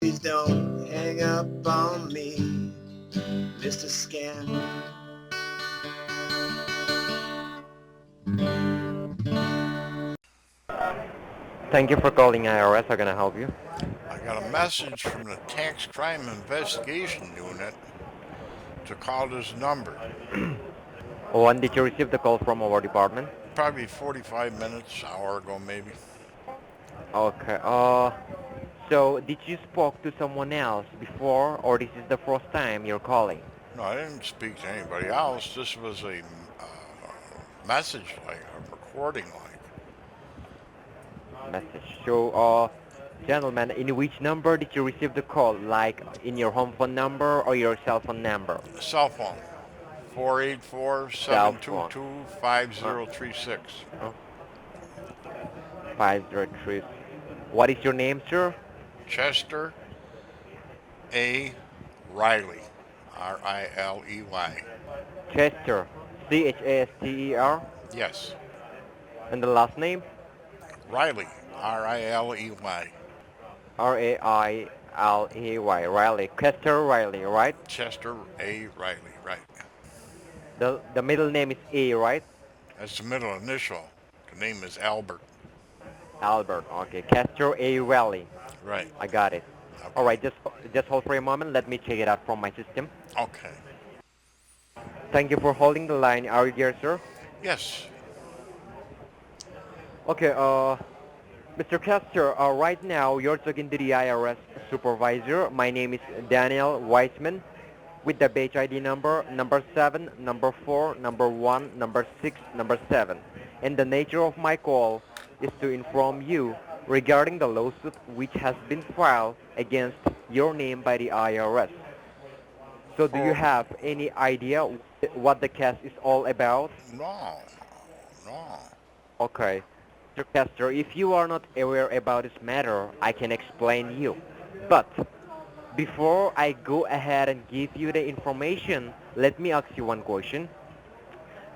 Please don't hang up on me, Mr. Scam. Thank you for calling IRS. How can I help you? I got a message from the Tax Crime Investigation Unit to call this number. When did you receive the call from our department? Probably 45 minutes, hour ago maybe. Okay. So did you spoke to someone else before, or this is the first time you're calling? No, I didn't speak to anybody else. This was a message, like a recording, like Message. So, gentlemen, in which number did you receive the call? Like in your home phone number or your cell phone number? cell phone. 484 Cell seven two phone. two five Uh, zero three six. uh, 503. What is your name, sir? Chester A. Riley. Riley. Chester. Chaster. Yes. And the last name? Riley. Riley. Railey. Riley. Chester Riley, right? Chester A. Riley. Right. The middle name is A, right? That's the middle initial. The name is Albert. Albert. Okay. Chester A. Riley. Right. I got it. All Okay. right. Just hold for a moment. Let me check it out from my system. Okay. Thank you for holding the line. Are you there, sir? Yes. Okay. Mr. Chester. Right now you're talking to the IRS supervisor. My name is Daniel Weissman, with the badge ID number 7, number 4, number 1, number 6, number 7. And the nature of my call is to inform you regarding the lawsuit which has been filed against your name by the IRS. So do you For have any idea what the case is all about? no, no. Okay. Mr. Chester, if you are not aware about this matter, I can explain you. But before I go ahead and give you the information, let me ask you one question.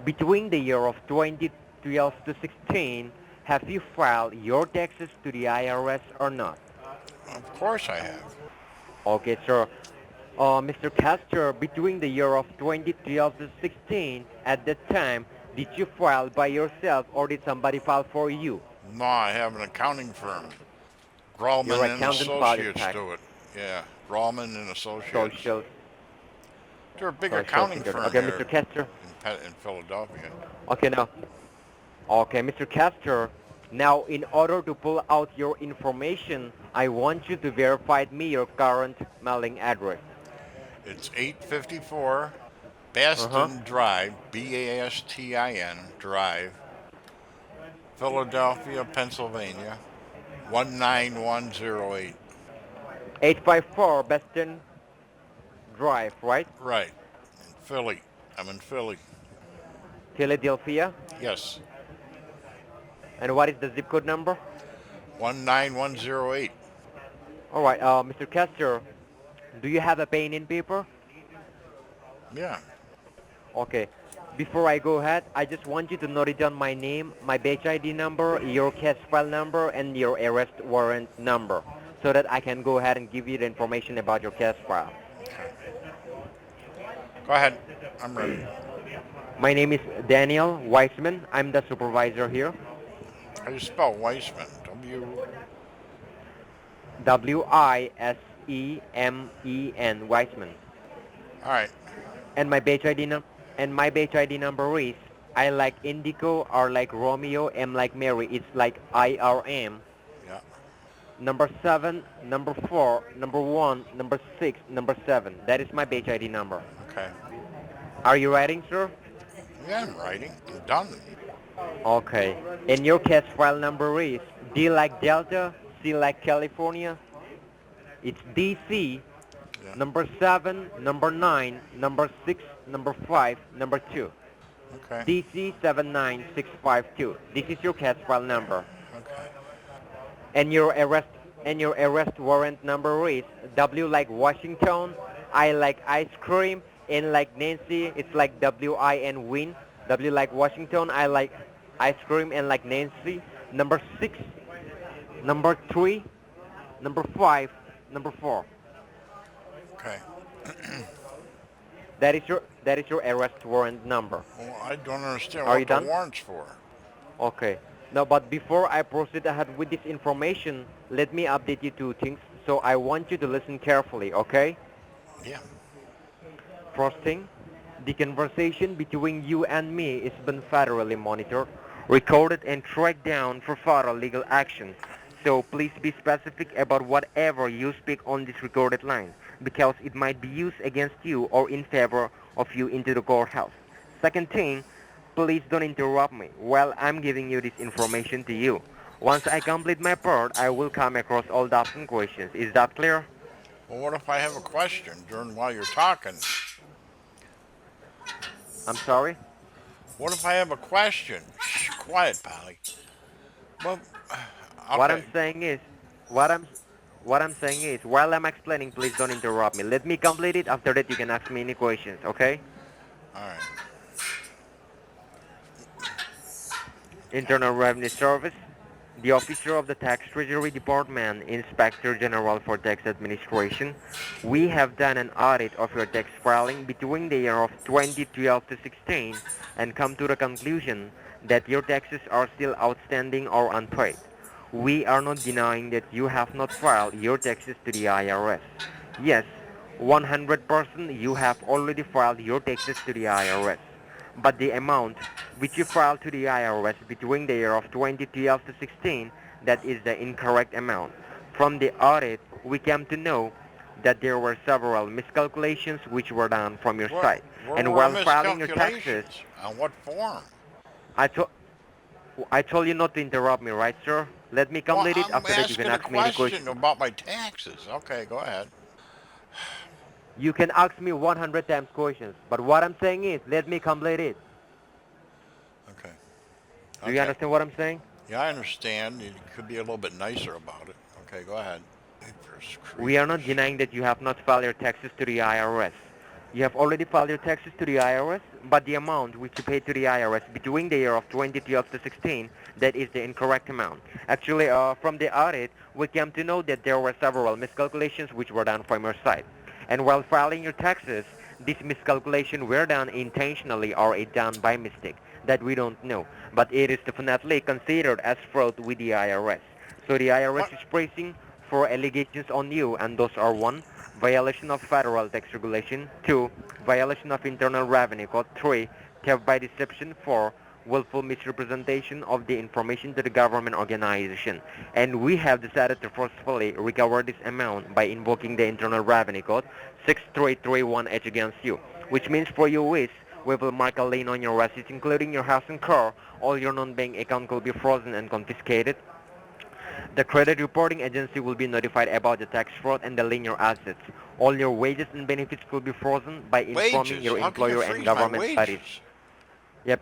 Between the year of 2012 to 16, have you filed your taxes to the IRS or not? Of course I have. Okay, sir. Mr. Castor, between the year of 2012 to 16, at that time, did you file by yourself or did somebody file for you? No, I have an accounting firm. Your Grallman and accountant filed your Associates tax, do it. Yeah, Grallman and Associates. social, They're a big social accounting security. firm Okay, here Mr. Castor. in Philadelphia. Okay, now. Okay, Mr. Castor. Now, in order to pull out your information, I want you to verify me your current mailing address. It's 854 Uh-huh. Bastin Drive, Bastin Drive, Philadelphia, Pennsylvania, 19108. 854 Beston Drive, right? Right, in Philly. I'm in Philly. Philadelphia. Yes, And what is the zip code number? 19108. All right, Mr. Castor, do you have a pen and paper? Yeah. Okay. Before I go ahead, I just want you to note it down my name, my batch ID number, your case file number, and your arrest warrant number, so that I can go ahead and give you the information about your case file. Okay. Go ahead. I'm ready. My name is Daniel Weissman. I'm the supervisor here. How do you spell Weissman? Wisemen, Weissman. All right. And my batch ID number is I like Indigo, R like Romeo, M like Mary. It's like IRM. Yeah. Number 7, number 4, number 1, number 6, number 7. That is my batch ID number. Okay. Are you writing, sir? Yeah, I'm writing. I'm done. Okay. And your case file number is D like Delta, C like California. It's DC, Yeah. number 7, number 9, number 6, number 5, number 2. Okay. DC 79652. This is your case file number. Okay. And your arrest warrant number is W like Washington, I like ice cream, N like Nancy, it's like WIN win. W like Washington, I like ice cream, N like Nancy. Number 6, number 3, number 5, number 4. Okay. That is your arrest warrant number. Well, I don't understand Are you what the done? warrant's for. Okay. Now, but before I proceed ahead with this information, let me update you 2 things. So I want you to listen carefully, okay? Yeah. First thing, the conversation between you and me is been federally monitored, recorded and tracked down for further legal action. So please be specific about whatever you speak on this recorded line, because it might be used against you or in favor of you into the courthouse. Second thing, please don't interrupt me while I'm giving you this information to you. Once I complete my part, I will come across all doubts and questions. Is that clear? Well, what if I have a question during while you're talking? I'm sorry? What if I have a question? Shh, quiet, Polly. Well, What okay. I'm saying is, what I'm what I'm saying is, while I'm explaining, please don't interrupt me. Let me complete it. After that, you can ask me any questions, okay? All right. Internal Revenue Service, the Officer of the Tax Treasury Department, Inspector General for Tax Administration. We have done an audit of your tax filing between the year of 2012 to 16 and come to the conclusion that your taxes are still outstanding or unpaid. We are not denying that you have not filed your taxes to the IRS. Yes, 100% you have already filed your taxes to the IRS. But the amount which you filed to the IRS between the year of 2012 to 16, that is the incorrect amount. From the audit, we came to know that there were several miscalculations which were done from your What, side. what And were while filing your taxes, miscalculations? On what form? I, to- I told you not to interrupt me, right, sir? Let me Well, complete it. I'm After that, you can asking a ask me any question question. about my taxes. Okay, go ahead. You can ask me 100 times questions, but what I'm saying is, let me complete it. Okay. Do you Okay. understand what I'm saying? Yeah, I understand. You could be a little bit nicer about it. Okay, go ahead. Jeepers We are not creepers. denying that you have not filed your taxes to the IRS. You have already filed your taxes to the IRS, but the amount which you paid to the IRS between the year of 2012 to 16, that is the incorrect amount. Actually, from the audit, we came to know that there were several miscalculations which were done from your side. And while filing your taxes, these miscalculations were done intentionally or it done by mistake. That we don't know. But it is definitely considered as fraud with the IRS. So the IRS What? is pressing for allegations on you, and those are 1. Violation of federal tax regulation, 2. Violation of Internal Revenue Code, 3. Theft by deception, 4. Willful misrepresentation of the information to the government organization. And we have decided to forcefully recover this amount by invoking the Internal Revenue Code 6331H against you, which means for you is we will mark a lien on your assets, including your house and car. All your non-bank account will be frozen and confiscated. The credit reporting agency will be notified about the tax fraud and the lien your assets. All your wages and benefits will be frozen by informing Wages? your How can you employer and freeze my government bodies. wages? Your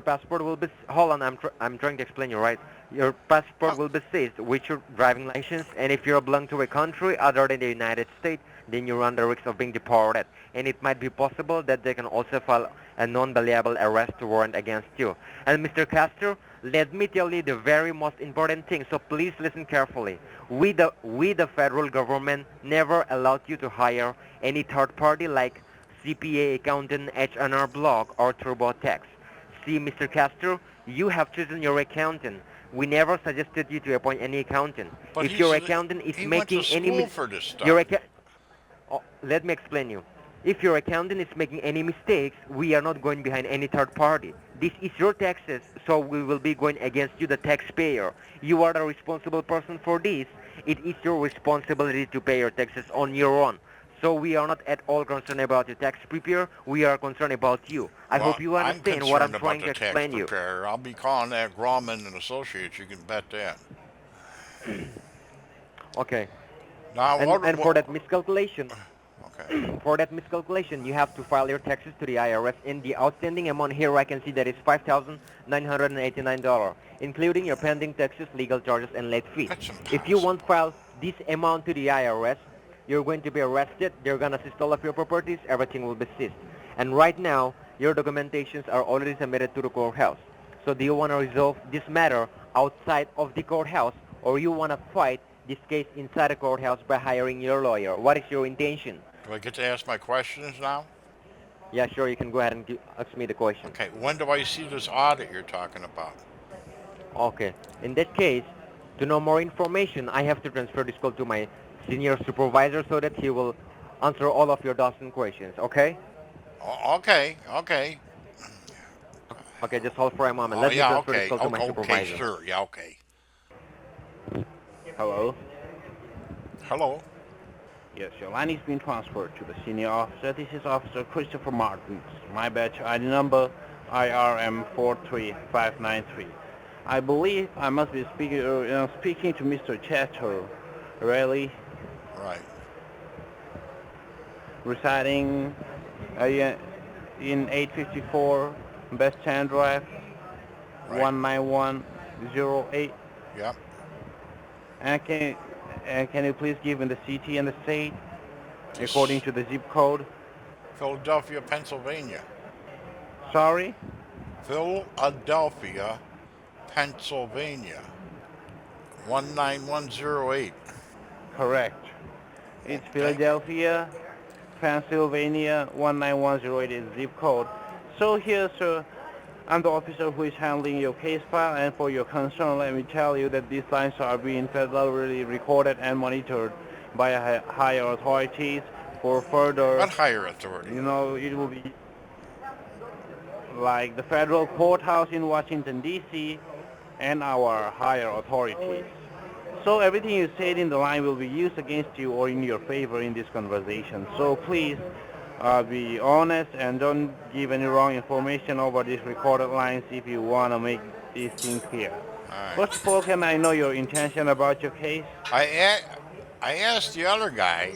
passport will be, hold on, I'm trying to explain you, right? Your passport How, will be seized with your driving license, and if you belong to a country other than the United States, then you run the risk of being deported. And it might be possible that they can also file a non-beliable arrest warrant against you. And Mr. Castor, let me tell you the very most important thing, so please listen carefully. We the federal government never allowed you to hire any third party like CPA, accountant, H&R Block, or TurboTax. See, Mr. Castro, you have chosen your accountant. We never suggested you to appoint any accountant. but If your he's accountant is he went to making any school for this your stuff. let me explain you. If your accountant is making any mistakes, we are not going behind any third party. This is your taxes, so we will be going against you, the taxpayer. You are the responsible person for this. It is your responsibility to pay your taxes on your own. So we are not at all concerned about your tax preparer. We are concerned about you. I Well, hope you I'm understand what I'm concerned about trying the to tax explain you. preparer. I'll be calling that Grauman and Associates. You can bet that. Okay. Now, And for that miscalculation, okay. for that miscalculation, you have to file your taxes to the IRS. In the outstanding amount here, I can see that is $5,989, including your pending taxes, legal charges, and late fees. That's If you won't impossible. file this amount to the IRS, you're going to be arrested. They're going to seize all of your properties. Everything will be seized. And right now, your documentations are already submitted to the courthouse. So do you want to resolve this matter outside of the courthouse, or you want to fight this case inside the courthouse by hiring your lawyer. What is your intention? Do I get to ask my questions now? Yeah, sure, you can go ahead and ask me the question. Okay, when do I see this audit you're talking about? Okay. In that case, to know more information, I have to transfer this call to my senior supervisor so that he will answer all of your dozen questions, okay? Okay, okay. Okay, just hold for a moment. Oh, Let me yeah, transfer this okay. call to my Okay, supervisor. sure. Yeah, okay. Hello? Hello? Yes, your line is being transferred to the senior officer. This is Officer Christopher Martins. My badge ID number IRM43593. I believe I must be speaking to Mr. Chester Raleigh, Right. residing in 854 Best Stand Drive, Right. 19108. Yep. And can you please give me the city and the state Yes. according to the zip code? Philadelphia, Pennsylvania. Sorry? Philadelphia, Pennsylvania. 19108. Correct. It's Okay. Philadelphia, Pennsylvania, 19108 is zip code. So here, sir, I'm the officer who is handling your case file, and for your concern, let me tell you that these lines are being federally recorded and monitored by higher authorities for further, What higher authority? it will be like the federal courthouse in Washington, D.C., and our higher authorities. So everything you said in the line will be used against you or in your favor in this conversation. So please be honest and don't give any wrong information over these recorded lines if you want to make these things clear. All right. First of all, can I know your intention about your case? I asked the other guy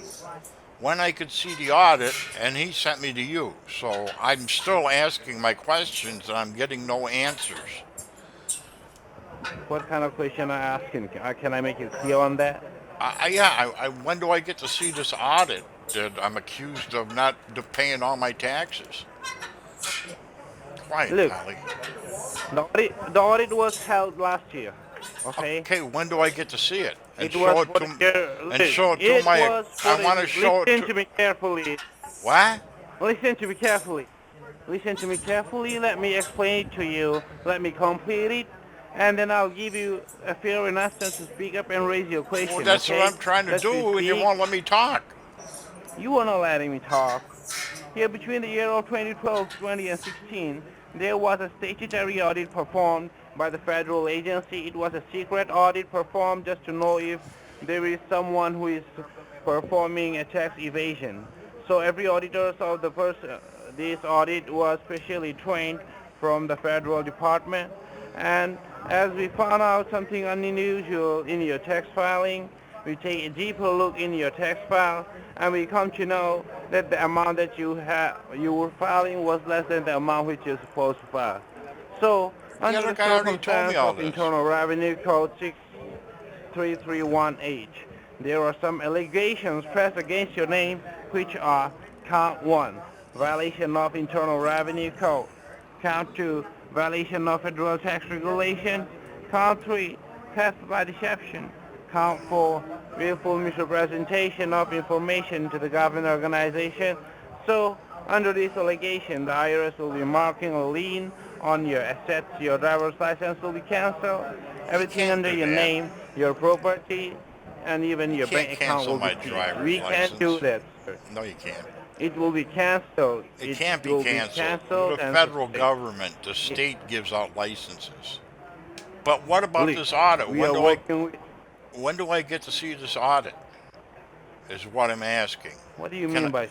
when I could see the audit, and he sent me to you. So I'm still asking my questions, and I'm getting no answers. What kind of question are you asking? Can I make it clear on that? When do I get to see this audit that I'm accused of not paying all my taxes? Quiet, Look. Holly. The audit was held last year, okay? Okay, when do I get to see it? And It was show it for to the year. and show it to It my. was for I the- want to show it Listen to to. me carefully. What? Listen to me carefully. Listen to me carefully. Let me explain it to you. Let me complete it, and then I'll give you a fair enough chance to speak up and raise your question. Well, that's okay? what I'm trying to Let's do, and you speak. won't let me talk. You are not letting me talk. Here, between the year of 2012, 20, and 16, there was a statutory audit performed by the federal agency. It was a secret audit performed just to know if there is someone who is performing a tax evasion. So every auditor of this audit was specially trained from the federal department. And as we found out something unusual in your tax filing, we take a deeper look in your tax file, and we come to know that the amount that you were filing was less than the amount which you're supposed to file. So, under other the guy already told me circumstance all of this. Internal Revenue Code 6331H, there are some allegations pressed against your name, which are count 1, violation of Internal Revenue Code; count 2, violation of federal tax regulation; count 3, theft by deception; count 4, willful misrepresentation of information to the government organization. So, under this allegation, the IRS will be marking a lien on your assets. Your driver's license will be canceled. Everything can't under do your that. name, your property, and even your can't bank account cancel will my be seized. driver's We can't do license. that, sir. No, you can't. It will be canceled. It can't be will canceled. The and federal sustained. government, the state gives out licenses. But what about Look, this audit? we are working with... When do I get to see this audit? Is what I'm asking. What do you Can mean I- by...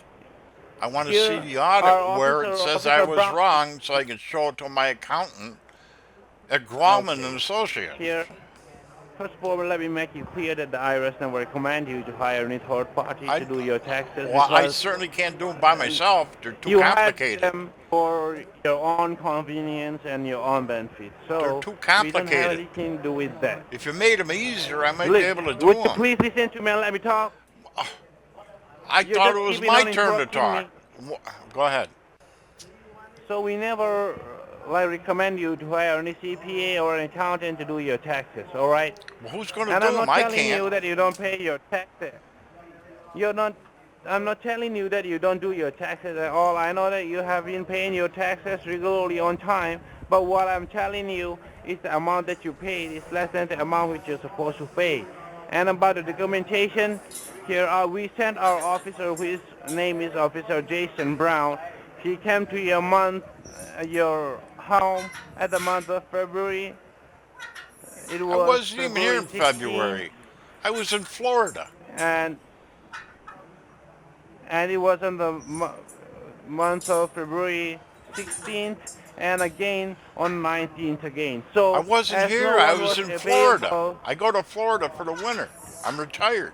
I want to Here, see the our audit where it officer- says I Officer was Brown- wrong, so I can show it to my accountant at Grauman Okay. and Associates. Here, first of all, let me make it clear that the IRS never recommend you to hire any third party I- to do your taxes. Well, I because certainly can't do it by myself. They're too you hire complicated. them for your own convenience and your own benefit. So They're too we don't complicated. have anything to do with that. If you made them easier, I might Look, be able to do would you them. please listen to me and let me talk? I you're thought just it was keeping my on turn to interrupting talk. Go ahead. So we never like recommend you to hire any CPA or an accountant to do your taxes, all right? Well, who's going to And do I'm them? not I telling can't. you that you don't pay your taxes. You're not. I'm not telling you that you don't do your taxes at all. I know that you have been paying your taxes regularly on time, but what I'm telling you is the amount that you paid is less than the amount which you're supposed to pay. And about the documentation, we sent our officer, whose name is Officer Jason Brown. He came to your home at the month of February. It I was wasn't even here February in 16, February. I was in Florida. and it was in the month of February 16th, and again on 19th again. I So wasn't as here. no I one was was in Florida. available, I go to Florida for the winter. I'm retired.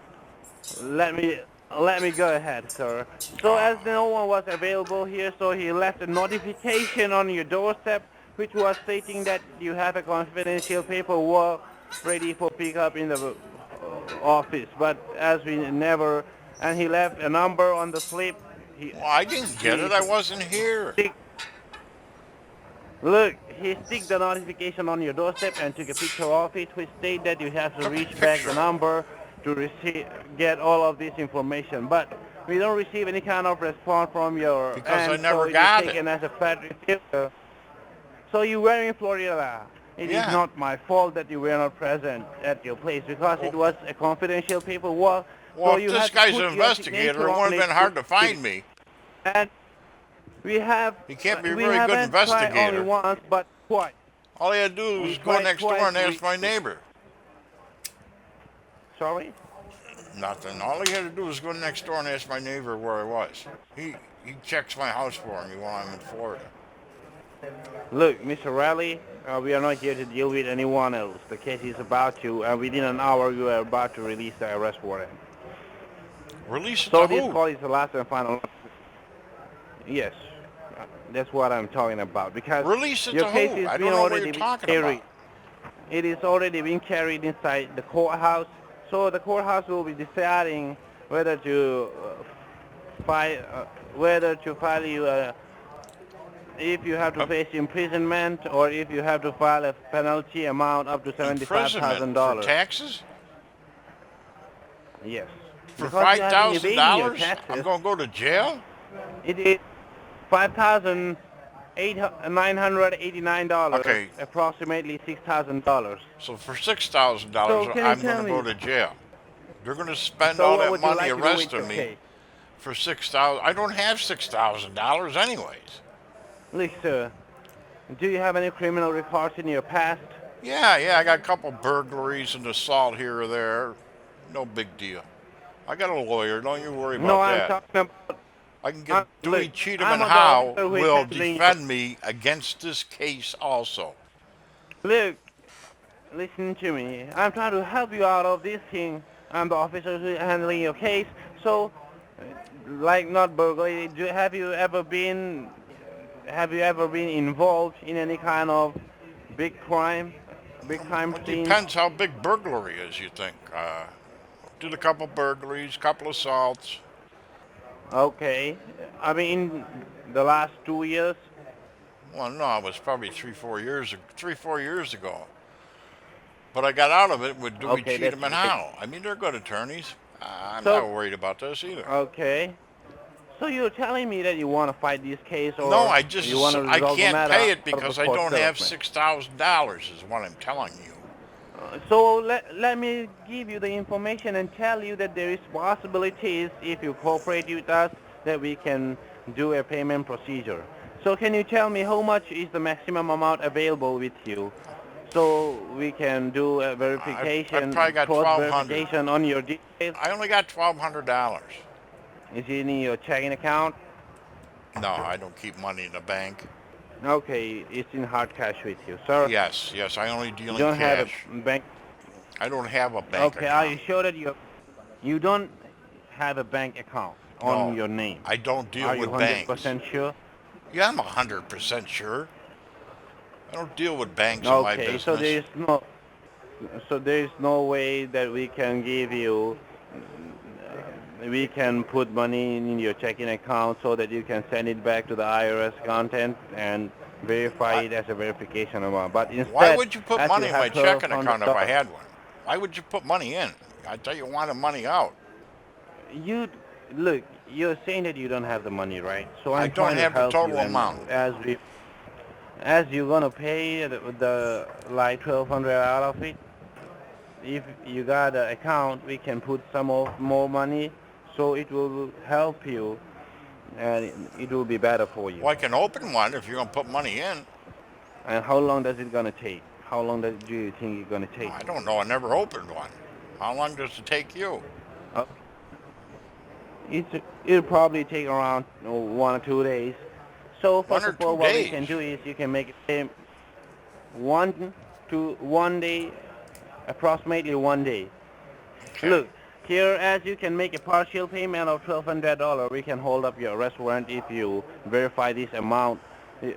let me let me go ahead, sir. So as no one was available here, so he left a notification on your doorstep, which was stating that you have a confidential paperwork ready for pickup in the office. But as we never, and he left a number on the slip. He, Well, I didn't get he it. I wasn't here. stick, Look, he stick the notification on your doorstep and took a picture of it, which state that you have to Took a reach back the picture. number to get all of this information. But we don't receive any kind of response from your Because I end, so never it is got it. taken as a federal failure. So you were in Florida. It is Yeah. not my fault that you were not present at your place because it was a confidential paperwork. Well, So if you this had to guy's put an your investigator, signature it on wouldn't have it. been hard to find me. And we have He can't be a we very good haven't tried only investigator. once, but twice. All he had to do We was go tried next door twice and to ask reach my you. neighbor. Sorry? Nothing. All he had to do was go next door and ask my neighbor where I was. He checks my house for me while I'm in Florida. Look, Mr. Riley, we are not here to deal with anyone else. The case is about you, and within an hour you are about to release the arrest warrant. Release it So to this who? call is the last and final. Yes, that's what I'm talking about. Because Release it your to case who? is I being don't know what already you're been talking carried. about. It is already being carried inside the courthouse. So the courthouse will be deciding whether to file you if you have to face imprisonment or if you have to file a penalty amount up to Imprisonment for $75,000. taxes? Yes. For Because you five have been thousand evading your dollars? I'm taxes, gonna go to jail? it is $5,989, Okay, approximately $6,000. so for $6,000, So can you I'm tell gonna go me, to jail. They're gonna spend so all what that would you money like to do with your arresting me case? for 6,000. I don't have $6,000 anyways. Look, sir, do you have any criminal records in your past? Yeah, I got a couple burglaries and assault here or there. No big deal. I got a lawyer. Don't you worry No, about I'm that. talking about, I can get Dewey look, Cheatham I'm and the Howe officer who is will handling your, defend me against this case also. look, listen to me. I'm trying to help you out of this thing. I'm the officer who's handling your case. So, like not burglary, have you ever been involved in any kind of big crime, big crime It scene? depends how big burglary is, you think. Did a couple burglaries, couple assaults. Okay. I mean, the last 2 years. Well, no, it was probably 3, 4 years ago. But I got out of it with Dewey Okay, that's Cheatham and great. Howe. I mean, they're good attorneys. I'm not So, worried about this either. okay. So you're telling me that you want to fight this case, No, or you want to I resolve the can't matter pay it out of because the I court don't have settlement? $6,000 is what I'm telling you. So let me give you the information and tell you that there is possibilities if you cooperate with us that we can do a payment procedure. So can you tell me how much is the maximum amount available with you so we can do a I've probably got cross 1,200. verification on your details? I only got $1,200. Is it in your checking account? No, I don't keep money in the bank. Okay, it's in hard cash with you, sir. Yes, I only You deal in don't have cash. a bank. I don't have a bank Okay, are you account. sure that you don't have a bank account on No, your name? I don't deal Are you with banks. 100% sure? Yeah, I'm 100% sure. I don't deal with banks in my Okay, so business. there is no way that we can give you we can put money in your checking account so that you can send it back to the IRS content and verify Why, it as a verification amount. But why instead, would you put as you money in have my checking account if I $1,200, had one? Why would you put money in? I thought you wanted money out. you look, you're saying that you don't have the money, right? So I I'm don't trying to have the help you, total and amount. as you're gonna pay the like 1,200 out of it, if you got an account, we can put some of more money, so it will help you, and it will be better for you. Well, I can open one if you're going to put money in. And how long does it gonna take? How long do you think it's gonna take? I don't know. I never opened one. How long does it take you? Uh, it'll probably take around 1 or 2 days. So One first or of two all, what we days. can do is you can make it 1 day, approximately 1 day. Okay. Look, here as you can make a partial payment of $1,200, we can hold up your arrest warrant if you verify this amount,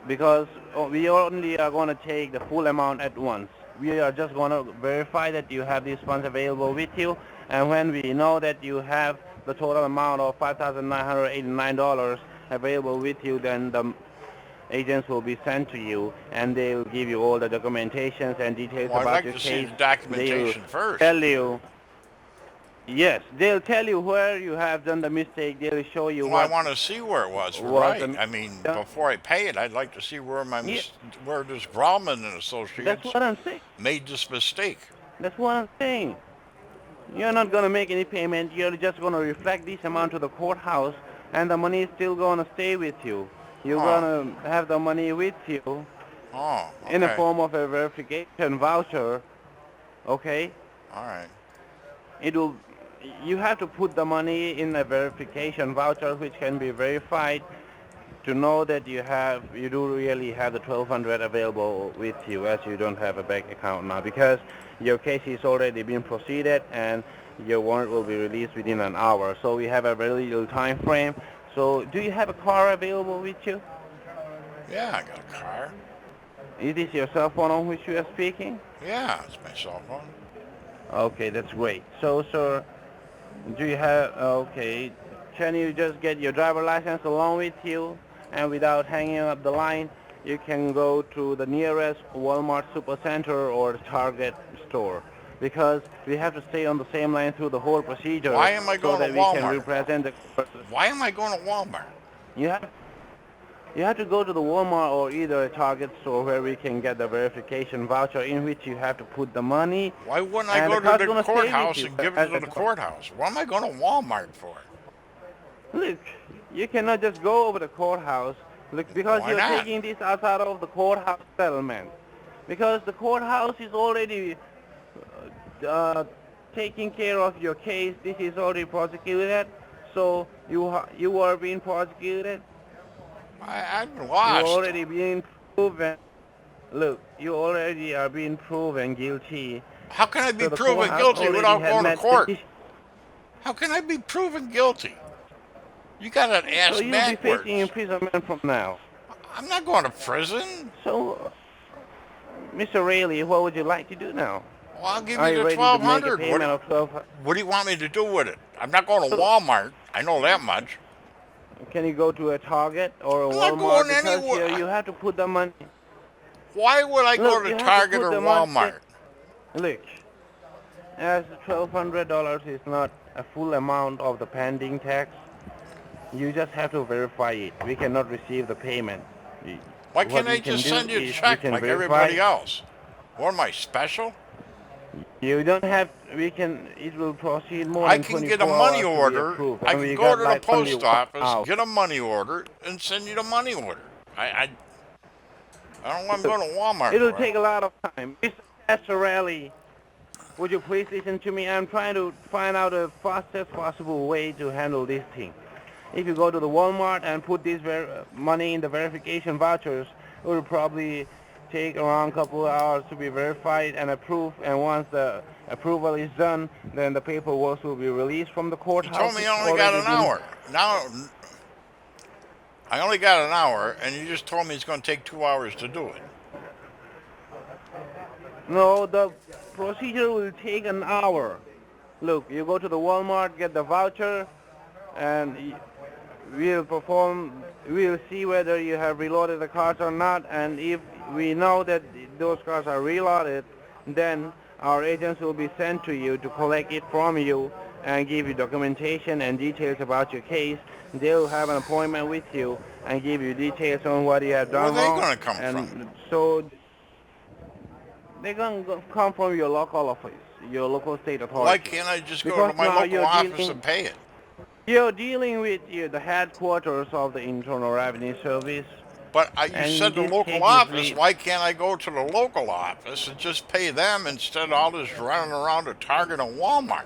because we only are going to take the full amount at once. We are just going to verify that you have these funds available with you, and when we know that you have the total amount of $5,989 available with you, then the agents will be sent to you, and they will give you all the documentations and details Well, I'd about like your to see case. the They will documentation first. tell you. Yes, they'll tell you where you have done the mistake. They'll show you Well, I what want to see where it was was right. the I mean, mistake. before I pay it, I'd like to see Yeah, where this Grauman and that's Associates what I'm saying. made this mistake. That's what I'm saying. You're not going to make any payment. You're just going to reflect this amount to the courthouse, and the money is still going to stay with you. You're going Oh, to have the money with you oh, in the okay, form of a verification voucher, okay? all right. It will. You have to put the money in a verification voucher which can be verified to know that you do really have the 1,200 available with you, as you don't have a bank account now, because your case is already been proceeded and your warrant will be released within an hour. So we have a very little time frame. So do you have a car available with you? Yeah, I got a car. Is this your cell phone on which you are speaking? Yeah, it's my cell phone. Okay, that's great. So, sir, do you have, okay, can you just get your driver license along with you, and without hanging up the line, you can go to the nearest Walmart Supercenter or Target store, because we have to stay on the same line through the whole procedure Why am I so going that to we can Walmart? represent the. Why am I going to Walmart? You have you have to go to the Walmart or either a Target store where we can get the verification voucher in which you have to put the money, Why wouldn't I and the go to car's the gonna stay with courthouse you. and give it to the courthouse? What am I going to Walmart for? Look, you cannot just go over the courthouse, look, because Why you're not? taking this outside of the courthouse settlement. Because the courthouse is already uh, taking care of your case. This is already prosecuted, so you are being prosecuted. I'm You lost. already being proven. Look, you already are being proven guilty. How can I be So the proven courthouse guilty already without had going to met court? petition. How can I be proven guilty? You got to So ask you'll be facing backwards. imprisonment from now. I'm not going to prison. So, Mr. Rayleigh, what would you like to do now? Well, I'll give you Are you the ready to make a 1,200. payment of 12? What do you want me to do with it? I'm not going to Walmart. I know that much. Can you go to a Target or a I'm not going Walmart? Because anywhere. you have to put the money. Why would I go Look, to you have to Target put or the money. Walmart? Look, as $1,200 is not a full amount of the pending tax, you just have to verify it. We cannot receive the payment. Why What can't I we can just do send you a is we check can like verify. everybody else? What am I, special? You don't have. We can. It will proceed more I than can get a 24 money hours to be order. approved, I and can we go got to the like only post 1 office, hour. get a money order, and send you the money order. I don't want to Look, go to Walmart it'll for it. take a lot of time. Mr. Castorelli, would you please listen to me? I'm trying to find out the fastest possible way to handle this thing. If you go to the Walmart and put this money in the verification vouchers, it will probably take around a couple of hours to be verified and approved. And once the approval is done, then the paperwork will be released from the You courthouse. told me It's I only got already an been. hour. Now, I only got an hour, and you just told me it's going to take 2 hours to do it. No, the procedure will take an hour. Look, you go to the Walmart, get the voucher, and we'll see whether you have reloaded the cars or not, and if we know that those cars are reloaded, then our agents will be sent to you to collect it from you and give you documentation and details about your case. They'll have an appointment with you and give you details on what you have Where are done they wrong, going to come from? and so they're going to come from your local office, your local state authority. Why can't I just go Because to my now local you're office dealing- and pay it? You're dealing with the headquarters of the Internal Revenue Service. But you And said the in this local case, office. usually- Why can't I go to the local office and just pay them instead of all this running around to Target and Walmart?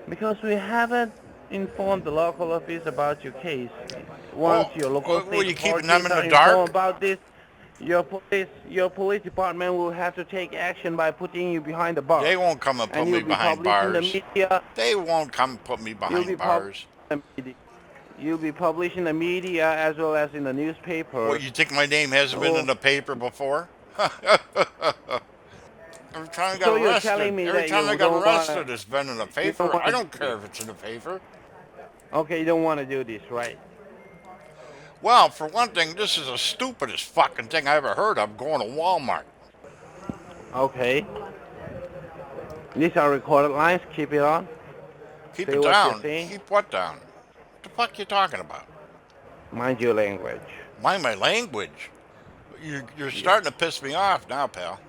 Because we haven't informed the local office about your case. Once your local were you state keeping them in authorities the are dark? informed about this, your police department will have to take action by putting you behind the bar. They won't come and put and me you'll be behind published in the bars. media. They won't come and put me You'll be behind bars. You'll be published in the media as well as in the newspaper. What, you think my name hasn't been Oh. in the paper before? Every time I got So you're arrested, telling me every that time you I got don't arrested, wanna- it's been in the don't paper. wanna- I don't care if it's in the paper. Okay, you don't want to do this, right? Well, for one thing, this is the stupidest fucking thing I ever heard of, going to Walmart. Okay. These are recorded lines. Keep it on. Keep Say it what you're down. saying. Keep what down? What the fuck you talking about? Mind your language. Mind my language. You're starting to piss me off now, pal.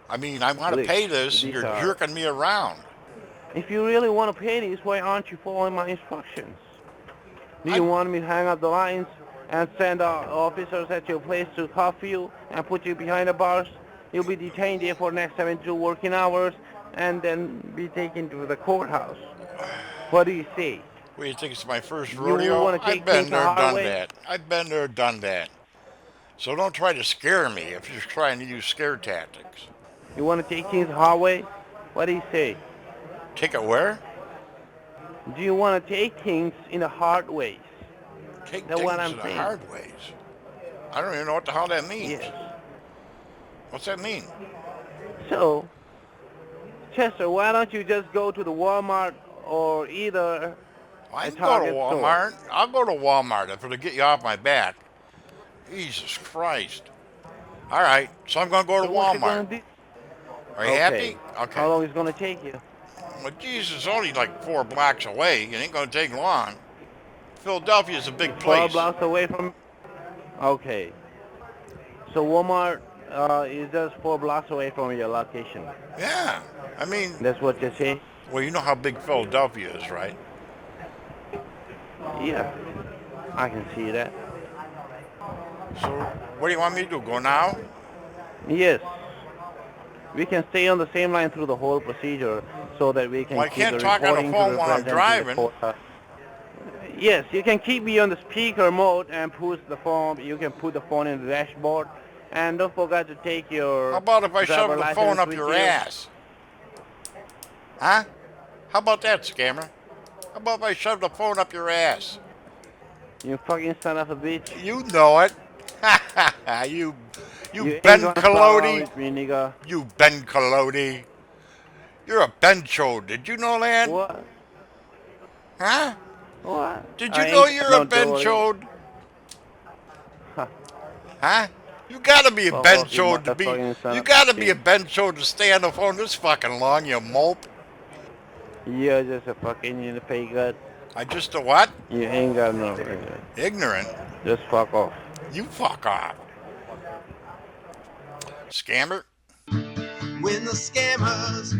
I mean, I want to Look, pay this. these You're are- jerking me around. If you really want to pay these, why aren't you following my instructions? Do you I- want me to hang up the lines and send officers at your place to cuff you and put you behind the bars? You'll be detained there for the next 72 working hours and then be taken to the courthouse. What do you say? What, do you think it's my first You rodeo? wanna take I've been things the there, hard done way? that. I've been there, done that. So don't try to scare me if you're trying to use scare tactics. You want to take things the hard way? What do you say? Take it where? Do you want to take things in the hard ways? Take That's things what I'm in the saying. hard ways. I don't even know what the hell that means. Yes. What's that mean? So, Chester, why don't you just go to the Walmart or either I a can go to Target store? Walmart. I'll go to Walmart if it'll get you off my back. Jesus Christ. All right, so I'm going to go to So what you gonna Walmart. do? Are you happy? Okay. How long is it going to take you? Well, Jesus, it's only like 4 blocks away. It ain't going to take long. Philadelphia's a big 12 place. blocks away from... Okay. So Walmart is just 4 blocks away from your location. Yeah. I mean, That's what you say? well, you know how big Philadelphia is, right? Yeah. I can see that. So what do you want me to do? Go now? Yes. We can stay on the same line through the whole procedure so that we can Well, I keep can't the talk on the recording to phone while I'm represent the driving. court. Yes, you can keep me on the speaker mode and push the phone. You can put the phone in the dashboard. And don't forget to take your How about if I shove driver the phone license up with your you. ass? Huh? How about that, scammer? How about if I shove the phone up your ass? You fucking son of a bitch. You know it. you ain't Ben gonna follow Collodi. with me, nigga. You Ben Collodi. You're a bencho. Did you know that? What? Huh? What? Did you I know ain't you're no a Dory. bencho? Huh. Huh? You gotta be a Fuck off, you bencho to be. motherfucking son You of a gotta be a bitch. bencho to stay on the phone this fucking long, you mope. You're just a fucking in the pay gut. I just a what? You ain't got no reason. Ignorant. Just fuck off. You fuck off. Scammer. When the scammers